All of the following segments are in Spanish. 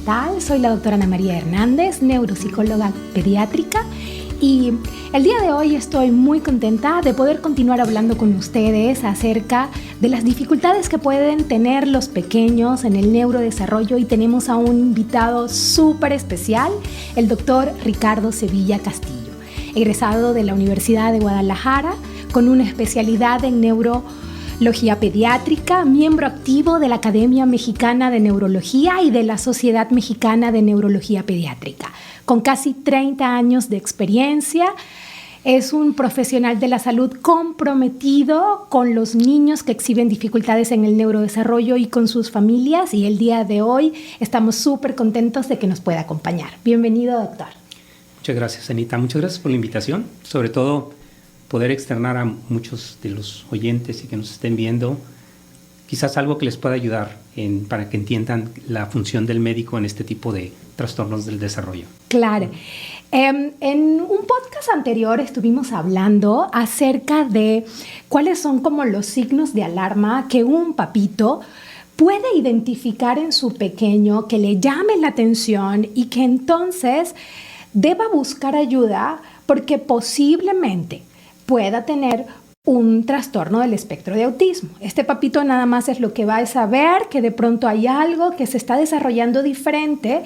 tal? Soy la doctora Ana María Hernández, neuropsicóloga pediátrica, y el día de hoy estoy muy contenta de poder continuar hablando con ustedes acerca de las dificultades que pueden tener los pequeños en el neurodesarrollo, y tenemos a un invitado súper especial, el doctor Ricardo Sevilla Castillo, egresado de la Universidad de Guadalajara con una especialidad en neurología pediátrica, miembro activo de la Academia Mexicana de Neurología y de la Sociedad Mexicana de Neurología Pediátrica. Con casi 30 años de experiencia, es un profesional de la salud comprometido con los niños que exhiben dificultades en el neurodesarrollo y con sus familias, y el día de hoy estamos súper contentos de que nos pueda acompañar. Bienvenido, doctor. Muchas gracias, Anita. Muchas gracias por la invitación. Sobre todo, poder externar a muchos de los oyentes y que nos estén viendo quizás algo que les pueda ayudar para que entiendan la función del médico en este tipo de trastornos del desarrollo. Claro. En un podcast anterior estuvimos hablando acerca de cuáles son como los signos de alarma que un papito puede identificar en su pequeño, que le llame la atención y que entonces deba buscar ayuda porque posiblemente pueda tener un trastorno del espectro de autismo. Este papito nada más es lo que va a saber que de pronto hay algo que se está desarrollando diferente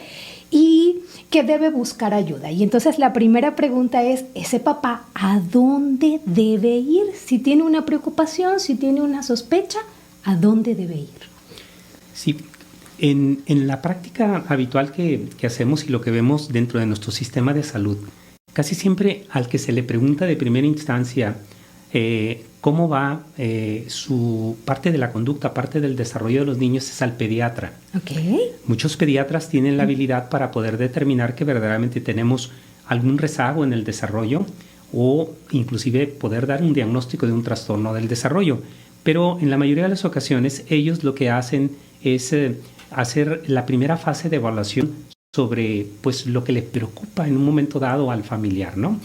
y que debe buscar ayuda. Y entonces la primera pregunta es, ¿ese papá a dónde debe ir? Si tiene una preocupación, si tiene una sospecha, ¿a dónde debe ir? Sí, en la práctica habitual que hacemos y lo que vemos dentro de nuestro sistema de salud, casi siempre al que se le pregunta de primera instancia cómo va su parte de la conducta, parte del desarrollo de los niños, es al pediatra. Okay. Muchos pediatras tienen la habilidad para poder determinar que verdaderamente tenemos algún rezago en el desarrollo o inclusive poder dar un diagnóstico de un trastorno del desarrollo. Pero en la mayoría de las ocasiones ellos lo que hacen es hacer la primera fase de evaluación sobre pues, lo que le preocupa en un momento dado al familiar, ¿no?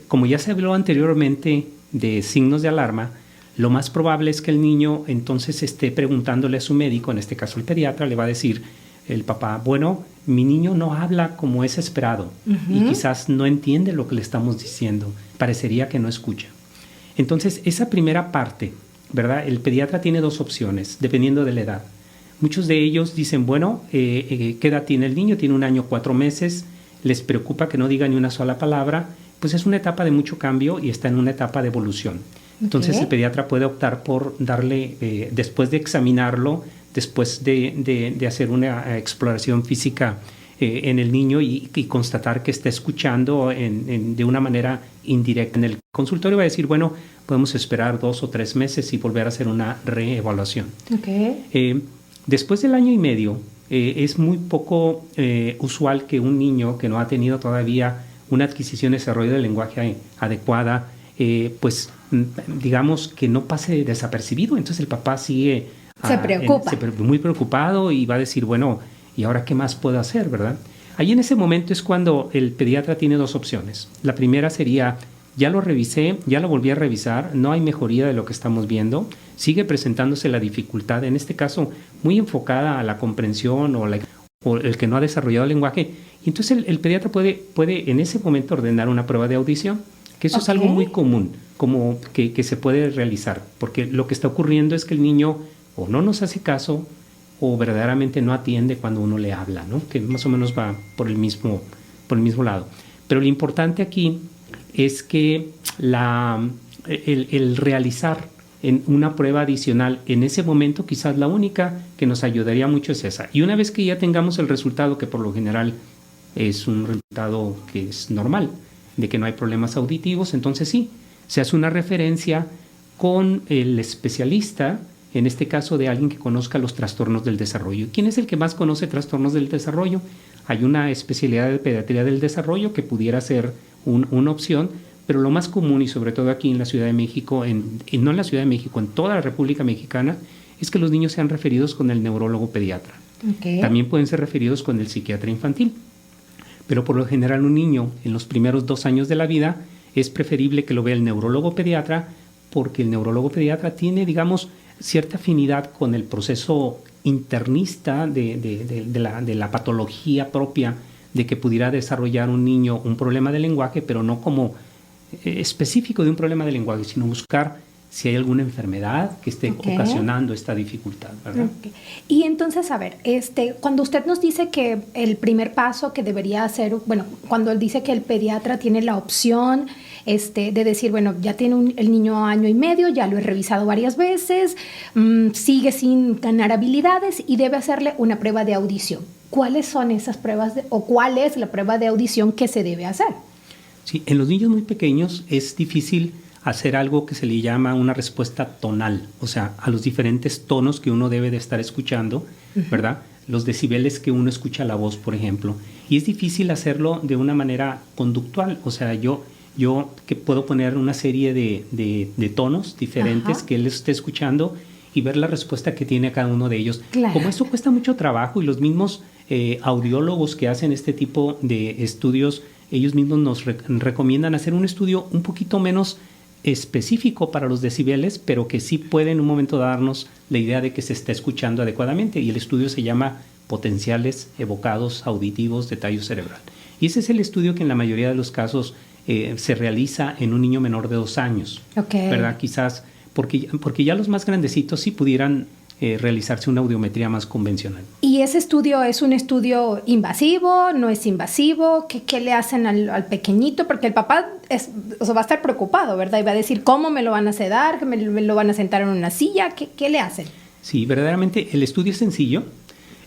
Como ya se habló anteriormente de signos de alarma, lo más probable es que el niño entonces esté preguntándole a su médico, en este caso el pediatra, le va a decir el papá, bueno, mi niño no habla como es esperado y quizás no entiende lo que le estamos diciendo, parecería que no escucha. Entonces, esa primera parte, ¿verdad? El pediatra tiene dos opciones, dependiendo de la edad. Muchos de ellos dicen, bueno, ¿qué edad tiene el niño? Tiene 1 año, 4 meses, les preocupa que no diga ni una sola palabra, pues es una etapa de mucho cambio y está en una etapa de evolución. Entonces el pediatra puede optar por darle, después de examinarlo, después de hacer una exploración física en el niño y constatar que está escuchando de una manera indirecta. En el consultorio va a decir, bueno, podemos esperar 2 o 3 meses y volver a hacer una reevaluación. Después del 1 año y medio, es muy poco usual que un niño que no ha tenido todavía una adquisición y desarrollo del lenguaje adecuada, pues digamos que no pase desapercibido. Entonces el papá sigue se preocupa. Muy preocupado y va a decir, bueno, ¿y ahora qué más puedo hacer, verdad? Ahí en ese momento es cuando el pediatra tiene 2 opciones. La primera sería, ya lo revisé, ya lo volví a revisar, no hay mejoría de lo que estamos viendo, sigue presentándose la dificultad, en este caso muy enfocada a la comprensión o el que no ha desarrollado el lenguaje. Y entonces el pediatra puede en ese momento ordenar una prueba de audición, que eso es algo muy común, como que se puede realizar, porque lo que está ocurriendo es que el niño o no nos hace caso o verdaderamente no atiende cuando uno le habla, ¿no? Que más o menos va por el mismo lado. Pero lo importante aquí es que el realizar en una prueba adicional en ese momento, quizás la única que nos ayudaría mucho es esa. Y una vez que ya tengamos el resultado, que por lo general es un resultado que es normal, de que no hay problemas auditivos, entonces sí, se hace una referencia con el especialista, en este caso de alguien que conozca los trastornos del desarrollo. ¿Quién es el que más conoce trastornos del desarrollo? Hay una especialidad de pediatría del desarrollo que pudiera ser una opción, pero lo más común, y sobre todo aquí en la Ciudad de México, y no en la Ciudad de México, en toda la República Mexicana, es que los niños sean referidos con el neurólogo pediatra. También pueden ser referidos con el psiquiatra infantil. Pero por lo general un niño en los primeros 2 años de la vida es preferible que lo vea el neurólogo pediatra, porque el neurólogo pediatra tiene, digamos, cierta afinidad con el proceso internista de la patología propia de que pudiera desarrollar un niño un problema de lenguaje, pero no como específico de un problema de lenguaje, sino buscar si hay alguna enfermedad que esté ocasionando esta dificultad, ¿verdad? Okay. Y entonces, a ver, cuando usted nos dice que el primer paso que debería hacer, bueno, cuando él dice que el pediatra tiene la opción de decir, bueno, ya tiene el niño año y medio, ya lo he revisado varias veces, sigue sin ganar habilidades y debe hacerle una prueba de audición. ¿Cuáles son esas pruebas o cuál es la prueba de audición que se debe hacer? Sí, en los niños muy pequeños es difícil hacer algo que se le llama una respuesta tonal, o sea, a los diferentes tonos que uno debe de estar escuchando, ¿verdad? Los decibeles que uno escucha la voz, por ejemplo. Y es difícil hacerlo de una manera conductual, o sea, yo que puedo poner una serie de tonos diferentes que él esté escuchando y ver la respuesta que tiene a cada uno de ellos. Claro. Como eso cuesta mucho trabajo y los mismos audiólogos que hacen este tipo de estudios, ellos mismos nos recomiendan hacer un estudio un poquito menos específico para los decibeles, pero que sí puede en un momento darnos la idea de que se está escuchando adecuadamente, y el estudio se llama potenciales evocados auditivos de tallo cerebral. Y ese es el estudio que en la mayoría de los casos se realiza en un niño menor de 2 años, ¿verdad? Quizás porque ya los más grandecitos sí pudieran realizarse una audiometría más convencional. ¿Y ese estudio es un estudio invasivo? ¿No es invasivo? ¿Qué le hacen al pequeñito? Porque el papá va a estar preocupado, ¿verdad? Y va a decir, ¿cómo me lo van a sedar? ¿Que me lo van a sentar en una silla? ¿Qué le hacen? Sí, verdaderamente el estudio es sencillo.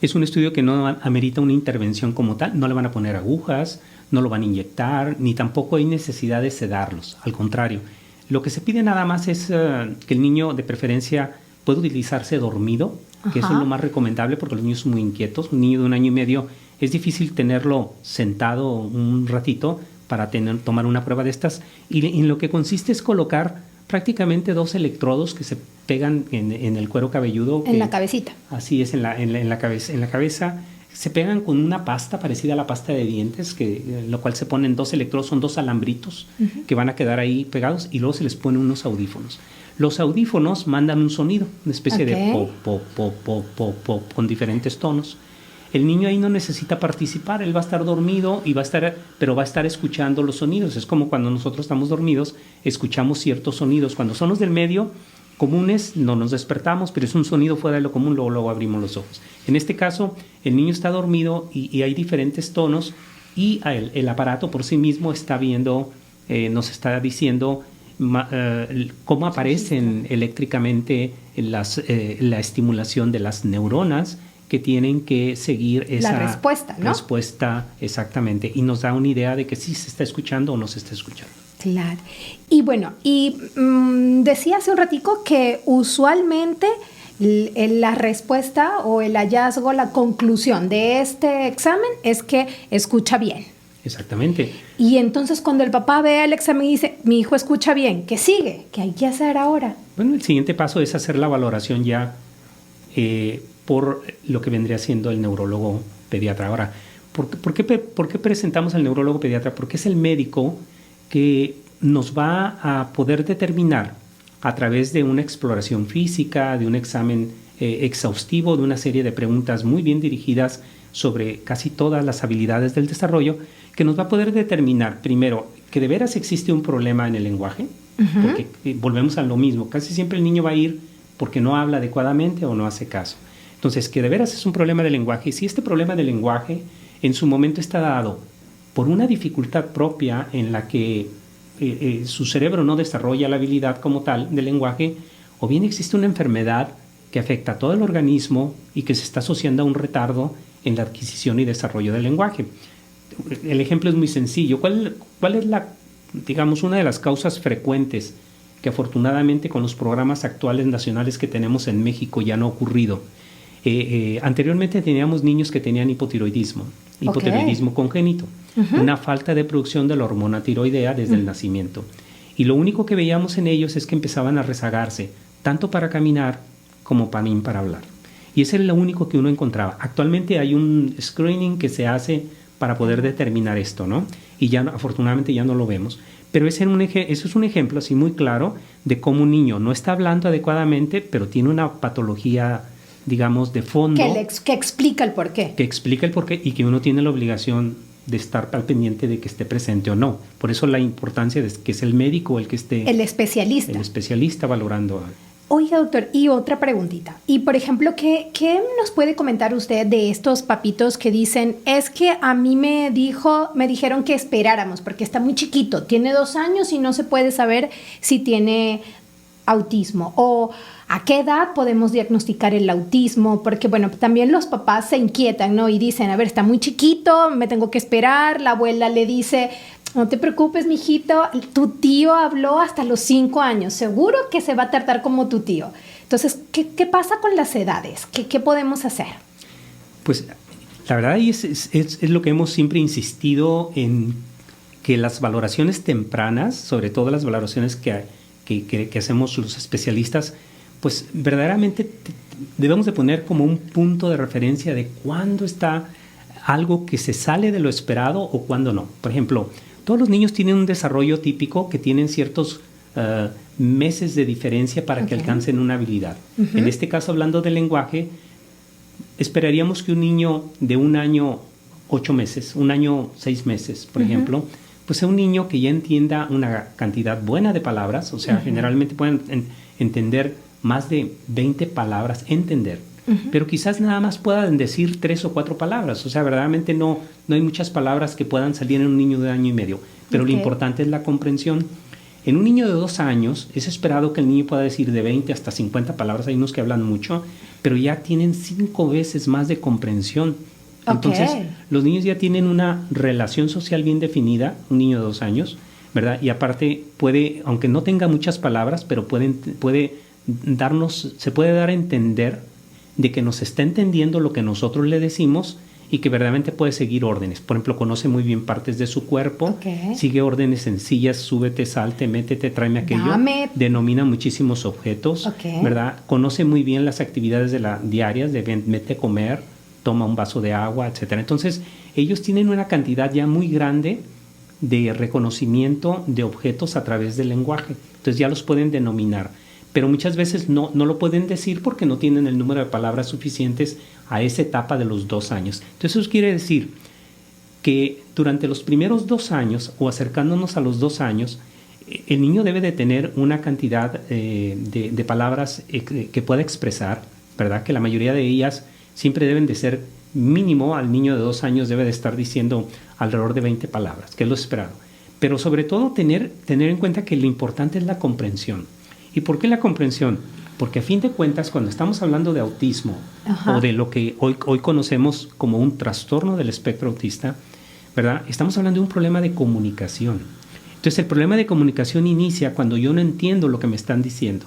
Es un estudio que no amerita una intervención como tal. No le van a poner agujas, no lo van a inyectar, ni tampoco hay necesidad de sedarlos. Al contrario, lo que se pide nada más es que el niño, de preferencia, puede utilizarse dormido, que eso es lo más recomendable porque los niños son muy inquietos. Un niño de 1 año y medio es difícil tenerlo sentado un ratito para tomar una prueba de estas. Y en lo que consiste es colocar prácticamente 2 electrodos que se pegan en el cuero cabelludo. En la cabecita. Así es, en la cabeza. Se pegan con una pasta parecida a la pasta de dientes, en lo cual se ponen 2 electrodos, son 2 alambritos que van a quedar ahí pegados, y luego se les ponen unos audífonos. Los audífonos mandan un sonido, una especie de pop, pop, pop, pop, pop, pop, con diferentes tonos. El niño ahí no necesita participar, él va a estar dormido pero va a estar escuchando los sonidos. Es como cuando nosotros estamos dormidos, escuchamos ciertos sonidos. Cuando son los del medio, comunes, no nos despertamos, pero es un sonido fuera de lo común, luego abrimos los ojos. En este caso, el niño está dormido y hay diferentes tonos, y el aparato por sí mismo está viendo, nos está diciendo cómo aparecen eléctricamente la estimulación de las neuronas que tienen que seguir esa respuesta, ¿no? Respuesta, exactamente, y nos da una idea de que sí se está escuchando o no se está escuchando. Claro. Y bueno, decía hace un ratico que usualmente la respuesta o el hallazgo, la conclusión de este examen es que escucha bien. Exactamente. Y entonces cuando el papá ve el examen y dice, mi hijo escucha bien, ¿qué sigue? ¿Qué hay que hacer ahora? Bueno, el siguiente paso es hacer la valoración ya por lo que vendría siendo el neurólogo pediatra. Ahora, ¿por qué presentamos al neurólogo pediatra? Porque es el médico que nos va a poder determinar a través de una exploración física, de un examen exhaustivo, de una serie de preguntas muy bien dirigidas sobre casi todas las habilidades del desarrollo, que nos va a poder determinar, primero, que de veras existe un problema en el lenguaje, porque volvemos a lo mismo, casi siempre el niño va a ir porque no habla adecuadamente o no hace caso. Entonces, que de veras es un problema de lenguaje, y si este problema de lenguaje en su momento está dado por una dificultad propia en la que su cerebro no desarrolla la habilidad como tal del lenguaje, o bien existe una enfermedad que afecta a todo el organismo y que se está asociando a un retardo en la adquisición y desarrollo del lenguaje. El ejemplo es muy sencillo. ¿Cuál es una de las causas frecuentes que afortunadamente con los programas actuales nacionales que tenemos en México ya no ha ocurrido? Anteriormente teníamos niños que tenían hipotiroidismo congénito, una falta de producción de la hormona tiroidea desde el nacimiento. Y lo único que veíamos en ellos es que empezaban a rezagarse, tanto para caminar como para hablar. Y ese era lo único que uno encontraba. Actualmente hay un screening que se hace para poder determinar esto, ¿no? Y ya afortunadamente ya no lo vemos. Pero eso es un ejemplo así muy claro de cómo un niño no está hablando adecuadamente, pero tiene una patología digamos, de fondo. Que explica el porqué. Que explica el porqué y que uno tiene la obligación de estar al pendiente de que esté presente o no. Por eso la importancia de que es el médico el que esté... El especialista. El especialista valorando. Oiga, doctor, y otra preguntita. Y, por ejemplo, ¿qué nos puede comentar usted de estos papitos que dicen, es que a mí me dijeron que esperáramos porque está muy chiquito, tiene 2 años y no se puede saber si tiene autismo? O ¿a qué edad podemos diagnosticar el autismo? Porque, bueno, también los papás se inquietan, ¿no? Y dicen, a ver, está muy chiquito, me tengo que esperar. La abuela le dice, no te preocupes, mijito, tu tío habló hasta los 5 años. Seguro que se va a tratar como tu tío. Entonces, ¿qué pasa con las edades? ¿Qué podemos hacer? Pues, la verdad es lo que hemos siempre insistido en que las valoraciones tempranas, sobre todo las valoraciones que hacemos los especialistas, pues verdaderamente debemos de poner como un punto de referencia de cuándo está algo que se sale de lo esperado o cuándo no. Por ejemplo, todos los niños tienen un desarrollo típico que tienen ciertos meses de diferencia para que alcancen una habilidad. En este caso, hablando del lenguaje, esperaríamos que un niño de 1 año 8 meses, 1 año 6 meses, por ejemplo, pues sea un niño que ya entienda una cantidad buena de palabras, o sea, generalmente pueden entender más de 20 palabras, pero quizás nada más puedan decir 3 o 4 palabras, o sea, verdaderamente no hay muchas palabras que puedan salir en un niño de 1 año y medio, pero lo importante es la comprensión. En un niño de 2 años es esperado que el niño pueda decir de 20 hasta 50 palabras, hay unos que hablan mucho, pero ya tienen 5 veces más de comprensión. Entonces, los niños ya tienen una relación social bien definida, un niño de 2 años, ¿verdad? Y aparte puede, aunque no tenga muchas palabras, pero se puede dar a entender de que nos está entendiendo lo que nosotros le decimos y que verdaderamente puede seguir órdenes. Por ejemplo, conoce muy bien partes de su cuerpo, sigue órdenes sencillas, súbete, salte, métete, tráeme aquello, denomina muchísimos objetos, ¿verdad? Conoce muy bien las actividades diarias de vete a comer, toma un vaso de agua, etcétera. Entonces, ellos tienen una cantidad ya muy grande de reconocimiento de objetos a través del lenguaje. Entonces, ya los pueden denominar. Pero muchas veces no lo pueden decir porque no tienen el número de palabras suficientes a esa etapa de los 2 años. Entonces, eso quiere decir que durante los primeros 2 años o acercándonos a los 2 años, el niño debe de tener una cantidad de palabras que pueda expresar, ¿verdad? Que la mayoría de ellas siempre deben de ser mínimo, al niño de 2 años debe de estar diciendo alrededor de 20 palabras, que es lo esperado. Pero sobre todo tener en cuenta que lo importante es la comprensión. ¿Y por qué la comprensión? Porque a fin de cuentas, cuando estamos hablando de autismo o de lo que hoy conocemos como un trastorno del espectro autista, ¿verdad? Estamos hablando de un problema de comunicación. Entonces, el problema de comunicación inicia cuando yo no entiendo lo que me están diciendo.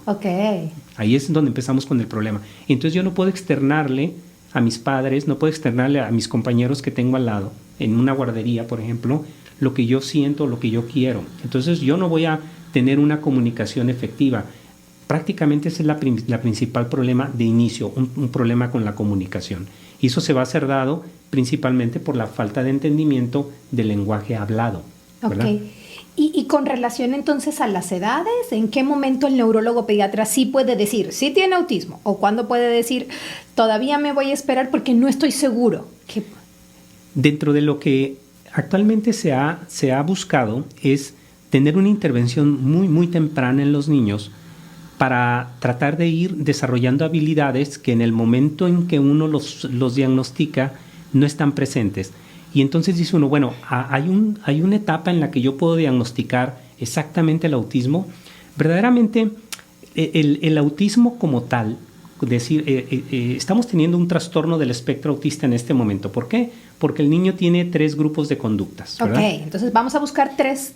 Ahí es donde empezamos con el problema. Entonces, yo no puedo externarle a mis padres, no puedo externarle a mis compañeros que tengo al lado, en una guardería, por ejemplo, lo que yo siento, lo que yo quiero. Entonces, yo no voy a tener una comunicación efectiva. Prácticamente ese es la principal problema de inicio, un problema con la comunicación. Y eso se va a ser dado principalmente por la falta de entendimiento del lenguaje hablado, ¿verdad? Y con relación entonces a las edades, ¿en qué momento el neurólogo pediatra sí puede decir, sí tiene autismo? ¿O cuándo puede decir, todavía me voy a esperar porque no estoy seguro? Dentro de lo que actualmente se ha buscado es tener una intervención muy, muy temprana en los niños para tratar de ir desarrollando habilidades que en el momento en que uno los diagnostica no están presentes. Y entonces dice uno, bueno, hay una etapa en la que yo puedo diagnosticar exactamente el autismo. Verdaderamente, el autismo como tal, estamos teniendo un trastorno del espectro autista en este momento. ¿Por qué? Porque el niño tiene 3 grupos de conductas, ¿verdad? Entonces vamos a buscar tres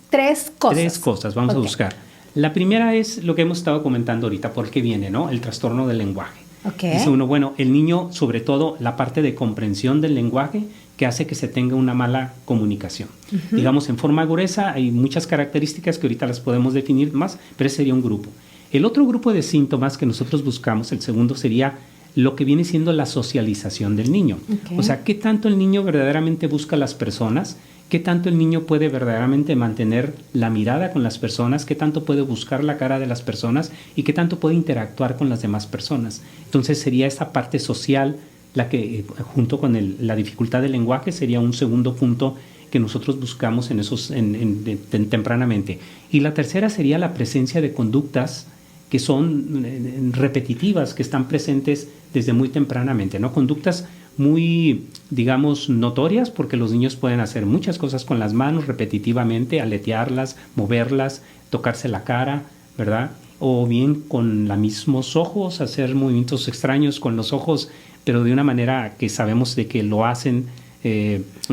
cosas. 3 cosas vamos a buscar. La primera es lo que hemos estado comentando ahorita, ¿por qué viene, no? El trastorno del lenguaje. Dice uno, bueno, el niño, sobre todo la parte de comprensión del lenguaje, que hace que se tenga una mala comunicación. Digamos, en forma gruesa hay muchas características que ahorita las podemos definir más, pero ese sería un grupo. El otro grupo de síntomas que nosotros buscamos, el segundo, sería lo que viene siendo la socialización del niño. O sea, ¿qué tanto el niño verdaderamente busca a las personas? qué tanto el niño puede verdaderamente mantener la mirada con las personas, qué tanto puede buscar la cara de las personas y qué tanto puede interactuar con las demás personas. Entonces sería esa parte social la que, junto con la dificultad del lenguaje, sería un segundo punto que nosotros buscamos tempranamente. Y la tercera sería la presencia de conductas que son repetitivas, que están presentes desde muy tempranamente, ¿no? Conductas muy, digamos, notorias, porque los niños pueden hacer muchas cosas con las manos repetitivamente, aletearlas, moverlas, tocarse la cara, ¿verdad? O bien con los mismos ojos, hacer movimientos extraños con los ojos, pero de una manera que sabemos de que lo hacen,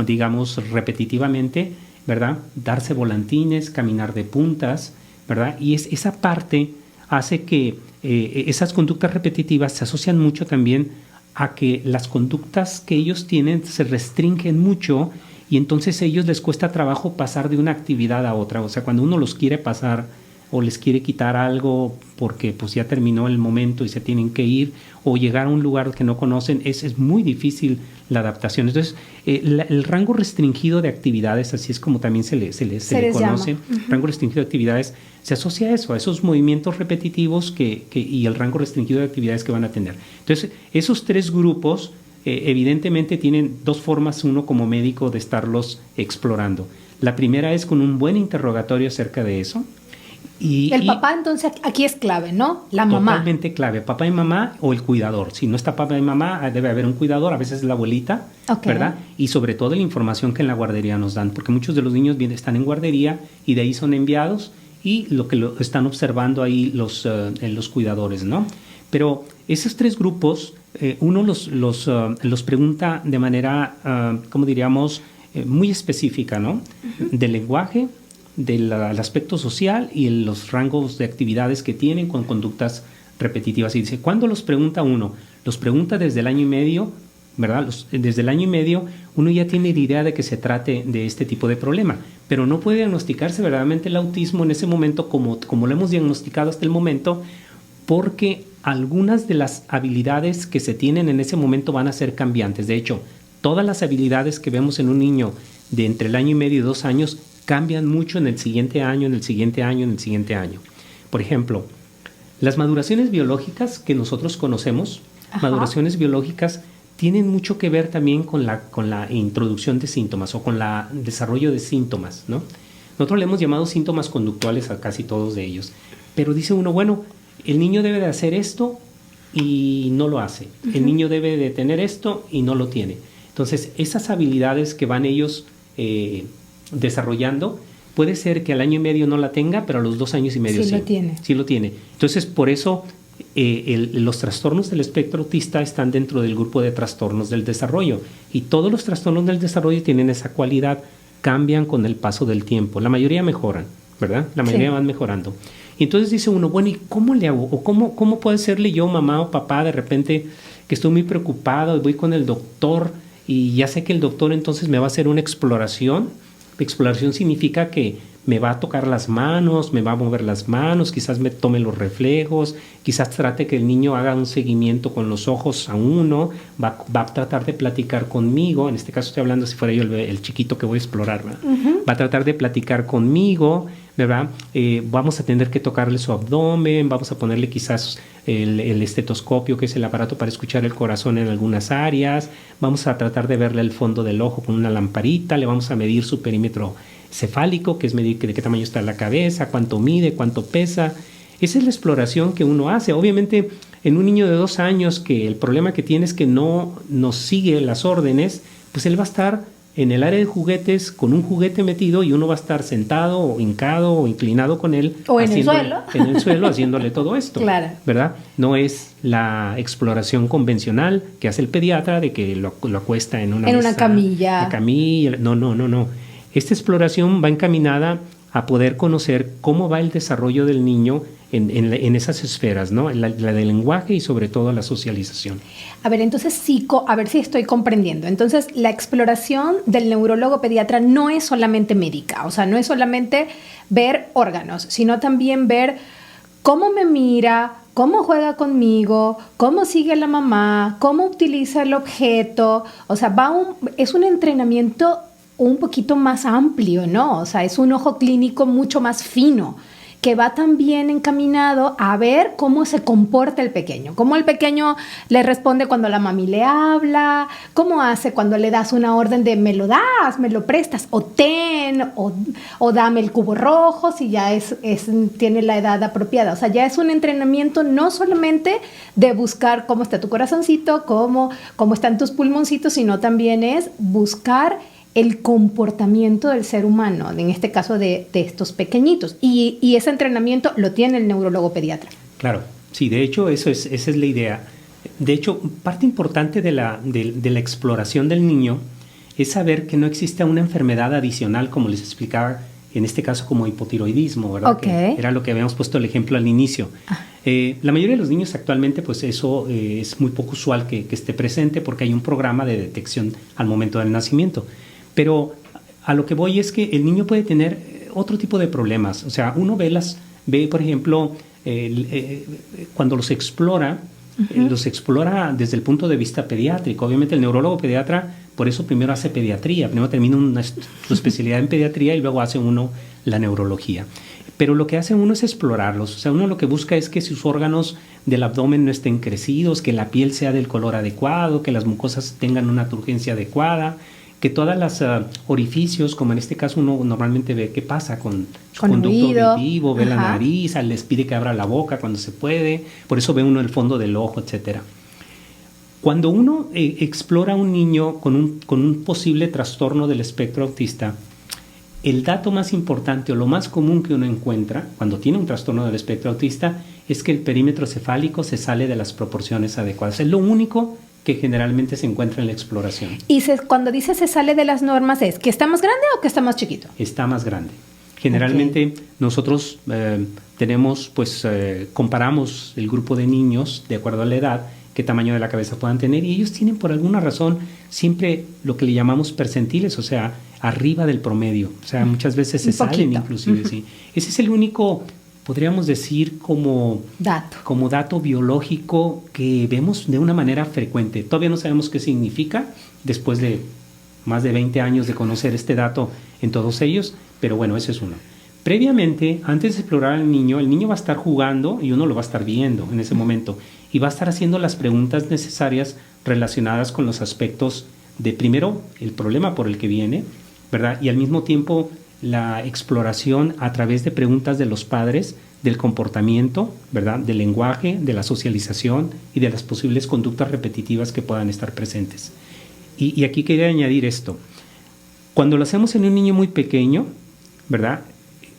digamos, repetitivamente, ¿verdad? Darse volantines, caminar de puntas, ¿verdad? Y esa parte hace que esas conductas repetitivas se asocian mucho también a que las conductas que ellos tienen se restringen mucho y entonces a ellos les cuesta trabajo pasar de una actividad a otra. O sea, cuando uno los quiere pasar o les quiere quitar algo porque pues ya terminó el momento y se tienen que ir, o llegar a un lugar que no conocen, es muy difícil la adaptación. Entonces, el rango restringido de actividades, así es como también se le conoce, rango restringido de actividades, se asocia a eso, a esos movimientos repetitivos y el rango restringido de actividades que van a tener. Entonces, esos tres grupos evidentemente tienen dos formas, uno como médico, de estarlos explorando. La primera es con un buen interrogatorio acerca de eso. El papá, entonces, aquí es clave, ¿no? La mamá. Totalmente clave. Papá y mamá o el cuidador. Si no está papá y mamá, debe haber un cuidador, a veces la abuelita, ¿verdad? Y sobre todo la información que en la guardería nos dan, porque muchos de los niños están en guardería y de ahí son enviados y lo están observando ahí los cuidadores, ¿no? Pero esos tres grupos, uno los pregunta de manera, ¿cómo diríamos?, muy específica, ¿no? Del lenguaje, del aspecto social y los rangos de actividades que tienen con conductas repetitivas. Y dice, ¿cuándo los pregunta uno? Los pregunta desde el año y medio, ¿verdad? Desde el año y medio uno ya tiene la idea de que se trate de este tipo de problema, pero no puede diagnosticarse verdaderamente el autismo en ese momento como lo hemos diagnosticado hasta el momento, porque algunas de las habilidades que se tienen en ese momento van a ser cambiantes. De hecho, todas las habilidades que vemos en un niño de entre el año y medio y 2 años cambian mucho en el siguiente año, en el siguiente año, en el siguiente año. Por ejemplo, las maduraciones biológicas que nosotros conocemos, maduraciones biológicas, tienen mucho que ver también con la introducción de síntomas o con el desarrollo de síntomas, ¿no? Nosotros le hemos llamado síntomas conductuales a casi todos de ellos. Pero dice uno, bueno, el niño debe de hacer esto y no lo hace. El niño debe de tener esto y no lo tiene. Entonces, esas habilidades que van ellos desarrollando, puede ser que al año y medio no la tenga, pero a los 2 años y medio sí. Sí lo tiene. Entonces, por eso los trastornos del espectro autista están dentro del grupo de trastornos del desarrollo. Y todos los trastornos del desarrollo tienen esa cualidad, cambian con el paso del tiempo. La mayoría mejoran, ¿verdad? La mayoría van mejorando. Y entonces dice uno, bueno, ¿y cómo le hago? ¿O cómo puedo hacerle yo, mamá o papá, de repente que estoy muy preocupado y voy con el doctor y ya sé que el doctor entonces me va a hacer una exploración? Exploración significa que me va a tocar las manos, me va a mover las manos, quizás me tome los reflejos, quizás trate que el niño haga un seguimiento con los ojos a uno, va a tratar de platicar conmigo, en este caso estoy hablando si fuera yo el chiquito que voy a explorar, ¿verdad? Va a tratar de platicar conmigo, ¿verdad? Vamos a tener que tocarle su abdomen, vamos a ponerle quizás el estetoscopio, que es el aparato para escuchar el corazón en algunas áreas, vamos a tratar de verle el fondo del ojo con una lamparita, le vamos a medir su perímetro cefálico, que es medir de qué tamaño está la cabeza, cuánto mide, cuánto pesa. Esa es la exploración que uno hace. Obviamente, en un niño de 2 años que el problema que tiene es que no nos sigue las órdenes, pues él va a estar en el área de juguetes con un juguete metido y uno va a estar sentado o hincado o inclinado con él. O en el suelo. En el suelo haciéndole todo esto. Claro. ¿Verdad? No es la exploración convencional que hace el pediatra de que lo acuesta en una mesa, camilla. Una camilla. No. Esta exploración va encaminada a poder conocer cómo va el desarrollo del niño en esas esferas, ¿no? La del lenguaje y sobre todo la socialización. A ver, entonces a ver si estoy comprendiendo. Entonces, la exploración del neurólogo pediatra no es solamente médica, o sea, no es solamente ver órganos, sino también ver cómo me mira, cómo juega conmigo, cómo sigue la mamá, cómo utiliza el objeto. O sea, es un entrenamiento un poquito más amplio, ¿no? O sea, es un ojo clínico mucho más fino, que va también encaminado a ver cómo se comporta el pequeño, cómo el pequeño le responde cuando la mami le habla, cómo hace cuando le das una orden de me lo das, me lo prestas, o ten, o dame el cubo rojo, si ya tiene la edad apropiada. O sea, ya es un entrenamiento no solamente de buscar cómo está tu corazoncito, cómo están tus pulmoncitos, sino también es buscar el comportamiento del ser humano, en este caso de estos pequeñitos. Y ese entrenamiento lo tiene el neurólogo pediatra. Claro, sí, de hecho esa es la idea. De hecho, parte importante de la exploración del niño es saber que no existe una enfermedad adicional, como les explicaba, en este caso como hipotiroidismo, ¿verdad? Okay. Que era lo que habíamos puesto el ejemplo al inicio. La mayoría de los niños actualmente, pues eso es muy poco usual que esté presente porque hay un programa de detección al momento del nacimiento. Pero a lo que voy es que el niño puede tener otro tipo de problemas. O sea, uno ve, por ejemplo, cuando los explora desde el punto de vista pediátrico. Obviamente el neurólogo pediatra, por eso primero hace pediatría, primero termina su especialidad en pediatría y luego hace uno la neurología. Pero lo que hace uno es explorarlos. O sea, uno lo que busca es que sus órganos del abdomen no estén crecidos, que la piel sea del color adecuado, que las mucosas tengan una turgencia adecuada, que todas las orificios, como en este caso uno normalmente ve qué pasa con su conducto auditivo, ve la nariz, les pide que abra la boca cuando se puede, por eso ve uno el fondo del ojo, etcétera. Cuando uno explora a un niño con un posible trastorno del espectro autista, el dato más importante o lo más común que uno encuentra cuando tiene un trastorno del espectro autista es que el perímetro cefálico se sale de las proporciones adecuadas. Es lo único que generalmente se encuentra en la exploración. Y cuando dice se sale de las normas, ¿es que está más grande o que está más chiquito? Está más grande. Generalmente nosotros tenemos, comparamos el grupo de niños de acuerdo a la edad, qué tamaño de la cabeza puedan tener, y ellos tienen por alguna razón siempre lo que le llamamos percentiles, o sea, arriba del promedio. O sea, muchas veces se salen inclusive, sí. Ese es el único, podríamos decir, como dato biológico que vemos de una manera frecuente. Todavía no sabemos qué significa después de más de 20 años de conocer este dato en todos ellos, pero bueno, ese es uno. Previamente, antes de explorar al niño, el niño va a estar jugando y uno lo va a estar viendo en ese momento y va a estar haciendo las preguntas necesarias relacionadas con los aspectos de, primero, el problema por el que viene, ¿verdad? Y al mismo tiempo la exploración a través de preguntas de los padres del comportamiento, ¿verdad? Del lenguaje, de la socialización y de las posibles conductas repetitivas que puedan estar presentes. Y aquí quería añadir esto. Cuando lo hacemos en un niño muy pequeño, ¿verdad?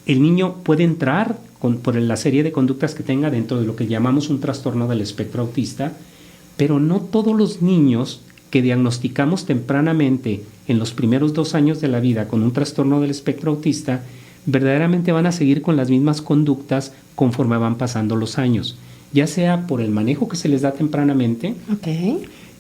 El niño puede entrar por la serie de conductas que tenga dentro de lo que llamamos un trastorno del espectro autista, pero no todos los niños que diagnosticamos tempranamente en los primeros 2 años de la vida con un trastorno del espectro autista verdaderamente van a seguir con las mismas conductas conforme van pasando los años, ya sea por el manejo que se les da tempranamente,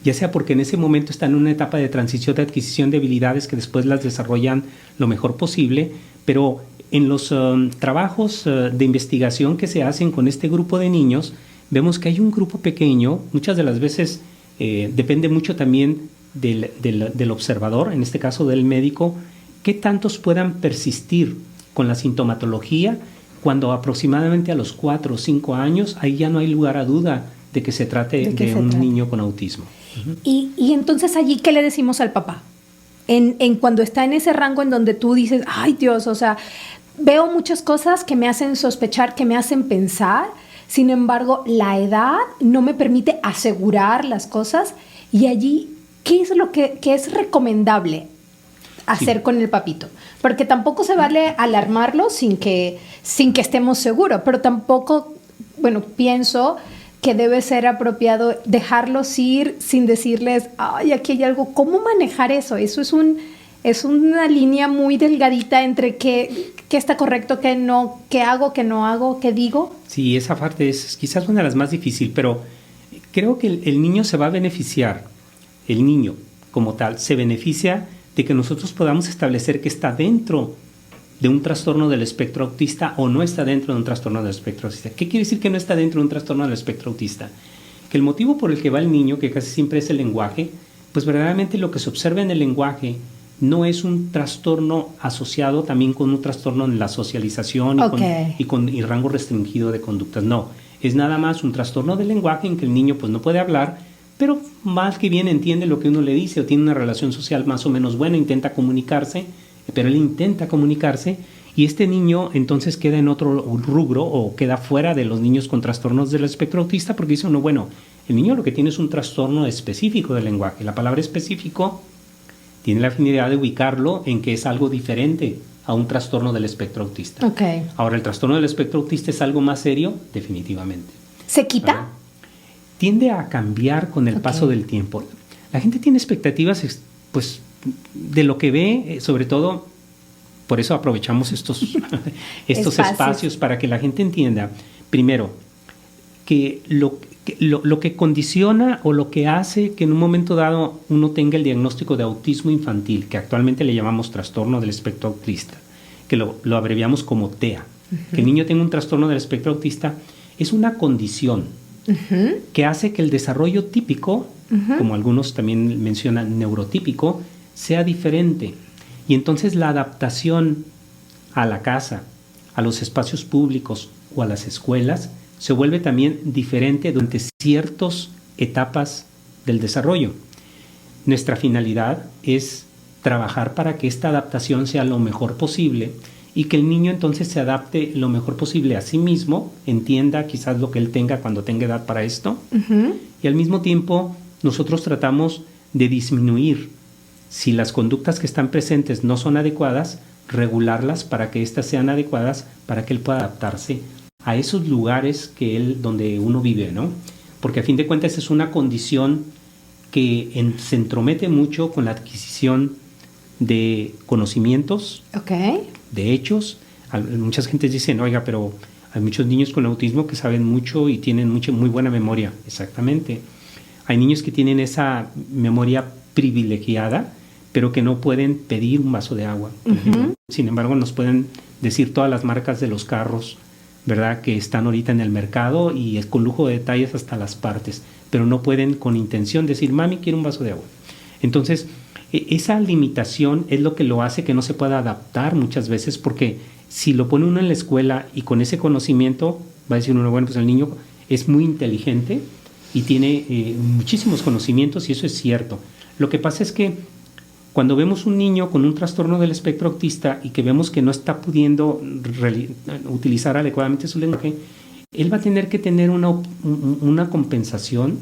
ya sea porque en ese momento están en una etapa de transición de adquisición de habilidades que después las desarrollan lo mejor posible, pero en los trabajos de investigación que se hacen con este grupo de niños, vemos que hay un grupo pequeño, muchas de las veces depende mucho también del observador, en este caso del médico, qué tantos puedan persistir con la sintomatología cuando aproximadamente a los 4 o 5 años, ahí ya no hay lugar a duda de que se trate de un niño con autismo. Y entonces allí, ¿qué le decimos al papá? En cuando está en ese rango en donde tú dices, ay Dios, o sea, veo muchas cosas que me hacen sospechar, que me hacen pensar, sin embargo, la edad no me permite asegurar las cosas, y allí, ¿qué es lo que es recomendable hacer con el papito? Porque tampoco se vale alarmarlo sin que estemos seguros, pero tampoco, pienso que debe ser apropiado dejarlos ir sin decirles, ay, aquí hay algo. ¿Cómo manejar eso? Eso es una línea muy delgadita entre qué está correcto, qué no, qué hago, qué no hago, qué digo. Sí, esa parte es quizás una de las más difíciles, pero creo que el niño se va a beneficiar, el niño como tal, se beneficia de que nosotros podamos establecer que está dentro de un trastorno del espectro autista o no está dentro de un trastorno del espectro autista. ¿Qué quiere decir que no está dentro de un trastorno del espectro autista? Que el motivo por el que va el niño, que casi siempre es el lenguaje, pues verdaderamente lo que se observa en el lenguaje no es un trastorno asociado también con un trastorno en la socialización y rango restringido de conductas. No, es nada más un trastorno del lenguaje en que el niño pues no puede hablar, pero más que bien entiende lo que uno le dice o tiene una relación social más o menos buena, intenta comunicarse, pero él intenta comunicarse y este niño entonces queda en otro rubro o queda fuera de los niños con trastornos del espectro autista porque dice uno, bueno, el niño lo que tiene es un trastorno específico del lenguaje. La palabra específico tiene la afinidad de ubicarlo en que es algo diferente a un trastorno del espectro autista. Okay. Ahora, ¿el trastorno del espectro autista es algo más serio? Definitivamente. ¿Se quita? ¿Verdad? Tiende a cambiar con el paso del tiempo. La gente tiene expectativas pues, de lo que ve, sobre todo, por eso aprovechamos estos espacios para que la gente entienda, primero, que lo que condiciona o lo que hace que en un momento dado uno tenga el diagnóstico de autismo infantil, que actualmente le llamamos trastorno del espectro autista, que lo abreviamos como TEA, que el niño tenga un trastorno del espectro autista, es una condición que hace que el desarrollo típico, como algunos también mencionan neurotípico, sea diferente. Y entonces la adaptación a la casa, a los espacios públicos o a las escuelas se vuelve también diferente durante ciertas etapas del desarrollo. Nuestra finalidad es trabajar para que esta adaptación sea lo mejor posible y que el niño entonces se adapte lo mejor posible a sí mismo, entienda quizás lo que él tenga cuando tenga edad para esto, y al mismo tiempo nosotros tratamos de disminuir, si las conductas que están presentes no son adecuadas, regularlas para que éstas sean adecuadas para que él pueda adaptarse a esos lugares donde uno vive, ¿no? Porque a fin de cuentas es una condición que se entromete mucho con la adquisición de conocimientos, de hechos. Muchas gentes dicen, oiga, pero hay muchos niños con autismo que saben mucho y tienen muy buena memoria. Exactamente. Hay niños que tienen esa memoria privilegiada, pero que no pueden pedir un vaso de agua. Sin embargo, nos pueden decir todas las marcas de los carros, ¿verdad?, que están ahorita en el mercado y es con lujo de detalles hasta las partes, pero no pueden con intención decir, mami, quiero un vaso de agua. Entonces, esa limitación es lo que lo hace que no se pueda adaptar muchas veces, porque si lo pone uno en la escuela y con ese conocimiento, va a decir uno, bueno, pues el niño es muy inteligente y tiene muchísimos conocimientos y eso es cierto. Lo que pasa es que cuando vemos un niño con un trastorno del espectro autista y que vemos que no está pudiendo utilizar adecuadamente su lenguaje, él va a tener que tener una compensación